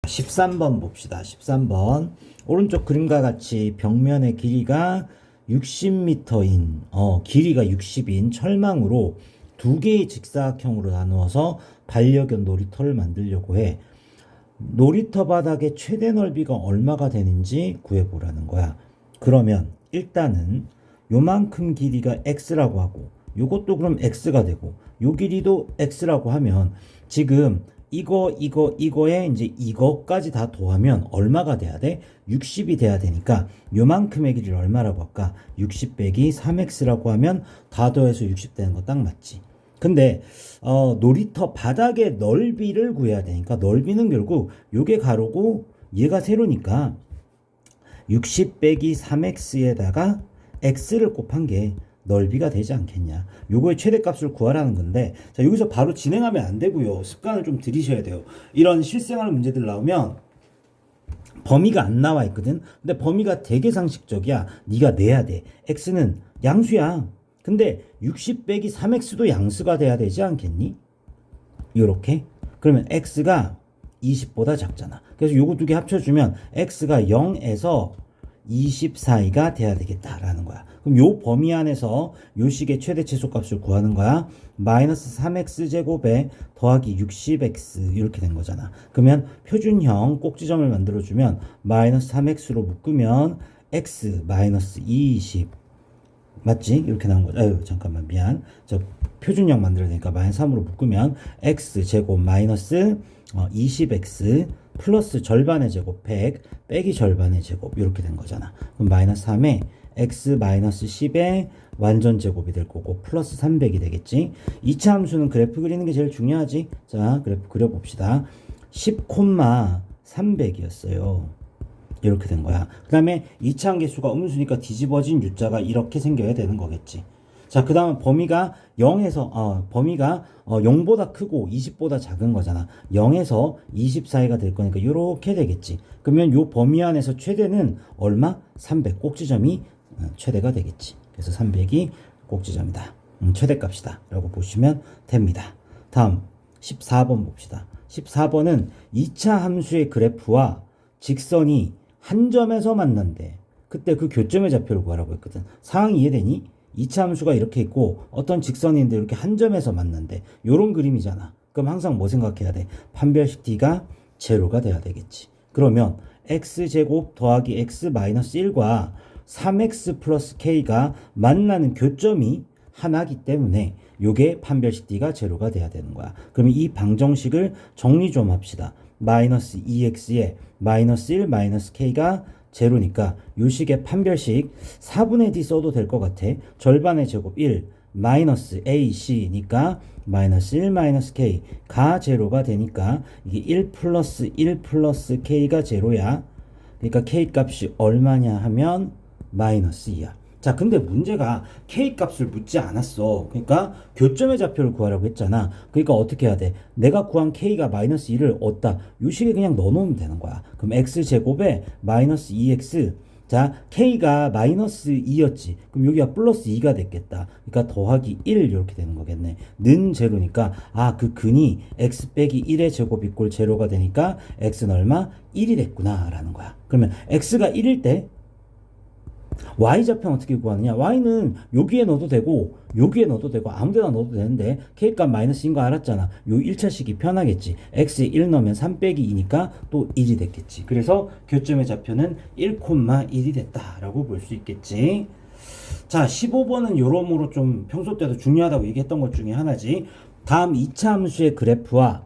13번 봅시다. 13번. 오른쪽 그림과 같이 벽면의 길이가 60m인, 길이가 60인 철망으로 두 개의 직사각형으로 나누어서 반려견 놀이터를 만들려고 해. 놀이터 바닥의 최대 넓이가 얼마가 되는지 구해보라는 거야. 그러면 일단은 요만큼 길이가 x라고 하고 요것도 그럼 x가 되고 요 길이도 x라고 하면 지금 이거에 이제 이거까지 다 더하면 얼마가 돼야 돼? 60이 돼야 되니까 요만큼의 길이를 얼마라고 할까? 60 빼기 3x라고 하면 다 더해서 60 되는 거 딱 맞지. 근데 놀이터 바닥의 넓이를 구해야 되니까 넓이는 결국 요게 가로고 얘가 세로니까 60 빼기 3x에다가 x를 곱한 게 넓이가 되지 않겠냐. 요거의 최대값을 구하라는 건데, 자, 여기서 바로 진행하면 안 되고요. 습관을 좀 들이셔야 돼요. 이런 실생활 문제들 나오면 범위가 안 나와 있거든. 근데 범위가 되게 상식적이야. 네가 내야 돼. x는 양수야. 근데 60 빼기 3x도 양수가 돼야 되지 않겠니? 요렇게. 그러면 x가 20보다 작잖아. 그래서 요거 두 개 합쳐주면 x가 0에서 20 사이가 돼야 되겠다라는 거야. 그럼 요 범위 안에서 요 식의 최대 최소값을 구하는 거야. 마이너스 3x 제곱에 더하기 60x 이렇게 된 거잖아. 그러면 표준형 꼭지점을 만들어주면 마이너스 3x로 묶으면 x 마이너스 20 맞지? 이렇게 나온 거죠. 아유 잠깐만 미안. 저 표준형 만들어야 되니까 마이너스 3으로 묶으면 x 제곱 마이너스 20x 플러스 절반의 제곱 100 빼기 절반의 제곱 이렇게 된 거잖아. 그럼 마이너스 3에 x 마이너스 10의 완전 제곱이 될 거고 플러스 300이 되겠지. 2차 함수는 그래프 그리는 게 제일 중요하지. 자 그래프 그려봅시다. 10, 300이었어요. 이렇게 된 거야. 그 다음에 2차 함계수가 음수니까 뒤집어진 U자가 이렇게 생겨야 되는 거겠지. 자, 그 다음 범위가 0에서, 범위가 0보다 크고 20보다 작은 거잖아. 0에서 20 사이가 될 거니까 이렇게 되겠지. 그러면 요 범위 안에서 최대는 얼마? 300. 꼭지점이 최대가 되겠지. 그래서 300이 꼭지점이다. 최대값이다. 라고 보시면 됩니다. 다음 14번 봅시다. 14번은 2차 함수의 그래프와 직선이 한 점에서 만난대. 그때 그 교점의 좌표를 구하라고 했거든. 상황이 이해되니? 2차 함수가 이렇게 있고 어떤 직선이 있는데 이렇게 한 점에서 만난대. 요런 그림이잖아. 그럼 항상 뭐 생각해야 돼? 판별식 D가 제로가 돼야 되겠지. 그러면 x제곱 더하기 x 마이너스 1과 3x 플러스 k가 만나는 교점이 하나기 때문에 요게 판별식 D가 제로가 돼야 되는 거야. 그러면 이 방정식을 정리 좀 합시다. 마이너스 2x에 마이너스 1 마이너스 k가 제로니까 요 식의 판별식 4분의 d 써도 될 것 같아. 절반의 제곱 1 마이너스 ac니까 마이너스 1 마이너스 k가 제로가 되니까 이게 1 플러스 1 플러스 k가 제로야. 그러니까 k 값이 얼마냐 하면 마이너스 2야. 자, 근데 문제가 K값을 묻지 않았어. 그러니까 교점의 좌표를 구하라고 했잖아. 그러니까 어떻게 해야 돼? 내가 구한 K가 마이너스 2를 얻다. 요 식에 그냥 넣어놓으면 되는 거야. 그럼 X제곱에 마이너스 2X. 자, K가 마이너스 2였지. 그럼 여기가 플러스 2가 됐겠다. 그러니까 더하기 1 이렇게 되는 거겠네. 는 제로니까 그 근이 X 빼기 1의 제곱 이꼴 제로가 되니까 X는 얼마? 1이 됐구나 라는 거야. 그러면 X가 1일 때 Y좌표는 어떻게 구하느냐? Y는 여기에 넣어도 되고 여기에 넣어도 되고 아무데나 넣어도 되는데 K값 마이너스인 거 알았잖아. 요 1차식이 편하겠지. X에 1 넣으면 3 빼기 2니까 또 1이 됐겠지. 그래서 교점의 좌표는 1,1이 됐다라고 볼 수 있겠지. 자, 15번은 여러모로 좀 평소 때도 중요하다고 얘기했던 것 중에 하나지. 다음 2차 함수의 그래프와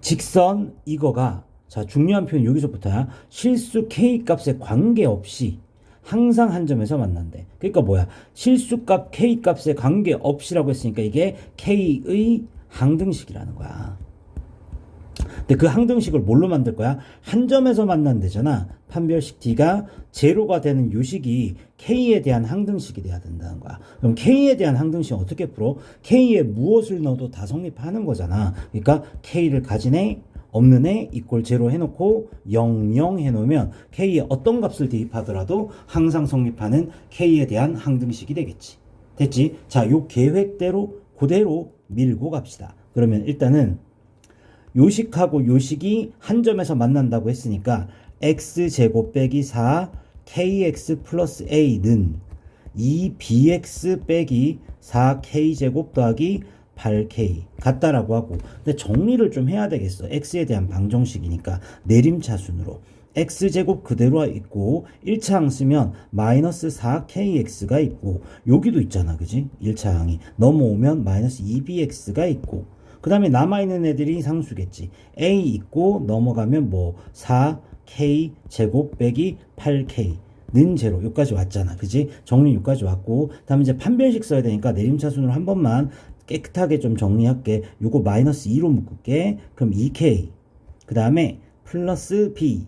직선 이거가 자 중요한 표현 여기서부터야. 실수 K값에 관계없이 항상 한 점에서 만난대. 그러니까 뭐야? 실수값 K값에 관계없이라고 했으니까 이게 K의 항등식이라는 거야. 근데 그 항등식을 뭘로 만들 거야? 한 점에서 만난대잖아. 판별식 D가 제로가 되는 요 식이 K에 대한 항등식이 돼야 된다는 거야. 그럼 K에 대한 항등식은 어떻게 풀어? K에 무엇을 넣어도 다 성립하는 거잖아. 그러니까 K를 가진 애 없는 애 이꼴 제로 해놓고 0, 0 해놓으면 K에 어떤 값을 대입하더라도 항상 성립하는 K에 대한 항등식이 되겠지. 됐지? 자, 요 계획대로 그대로 밀고 갑시다. 그러면 일단은 요식하고 요식이 한 점에서 만난다고 했으니까 x제곱 빼기 4 kx 플러스 a는 2bx 빼기 4k제곱 더하기 8k 같다라고 하고, 근데 정리를 좀 해야 되겠어. x에 대한 방정식이니까 내림차순으로 x제곱 그대로 있고 1차항 쓰면 마이너스 4kx가 있고, 여기도 있잖아, 그지? 1차항이 넘어오면 마이너스 2bx가 있고, 그 다음에 남아있는 애들이 상수겠지. a 있고 넘어가면 뭐 4k 제곱 빼기 8k 는 제로. 여기까지 왔잖아, 그지? 정리 여기까지 왔고, 다음에 이제 판별식 써야 되니까 내림차순으로 한 번만 깨끗하게 좀 정리할게. 요거 마이너스 2로 묶을게. 그럼 2k 그 다음에 플러스 b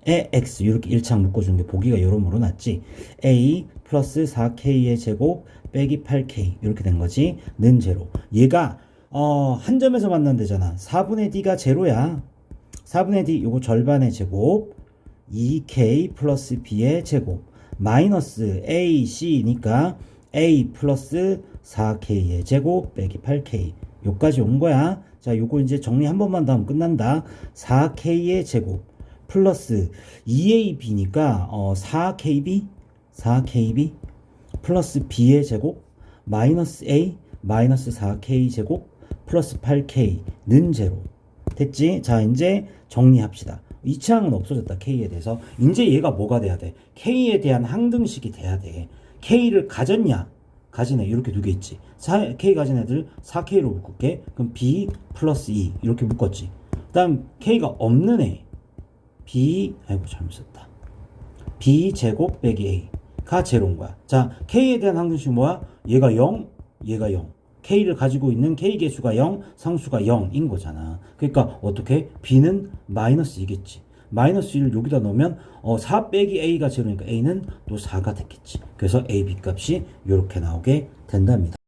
에 x 이렇게 1창 묶어주는 게 보기가 여러모로 낫지. a 플러스 4k의 제곱 빼기 8k 이렇게 된 거지. 는 제로. 얘가 한 점에서 만난대잖아. 4분의 d가 제로야. 4분의 d 요거 절반의 제곱 2k 플러스 b의 제곱 마이너스 ac니까 a 플러스 4k의 제곱 빼기 8k 요까지 온 거야. 자, 요거 이제 정리 한 번만 더 하면 끝난다. 4k의 제곱 플러스 2ab니까 4kb 플러스 b의 제곱 마이너스 a 마이너스 4k 제곱 플러스 8k는 제로. 됐지? 자, 이제 정리합시다. 이 차항은 없어졌다, k에 대해서. 이제 얘가 뭐가 돼야 돼? k에 대한 항등식이 돼야 돼. k를 가졌냐? 가진 애 이렇게 두 개 있지. k 가진 애들 4k로 묶을게. 그럼 b 플러스 2 이렇게 묶었지. 그 다음 k가 없는 애 b, 아이고 잘못 썼다. b 제곱 빼기 a가 제로인 거야. 자, k에 대한 항등식 뭐야? 얘가 0, 얘가 0. k를 가지고 있는 k 개수가 0, 상수가 0인 거잖아. 그러니까 어떻게? b는 마이너스 2겠지. 마이너스 1을 여기다 넣으면 4 빼기 a가 제로니까 a는 또 4가 됐겠지. 그래서 a, b 값이 이렇게 나오게 된답니다.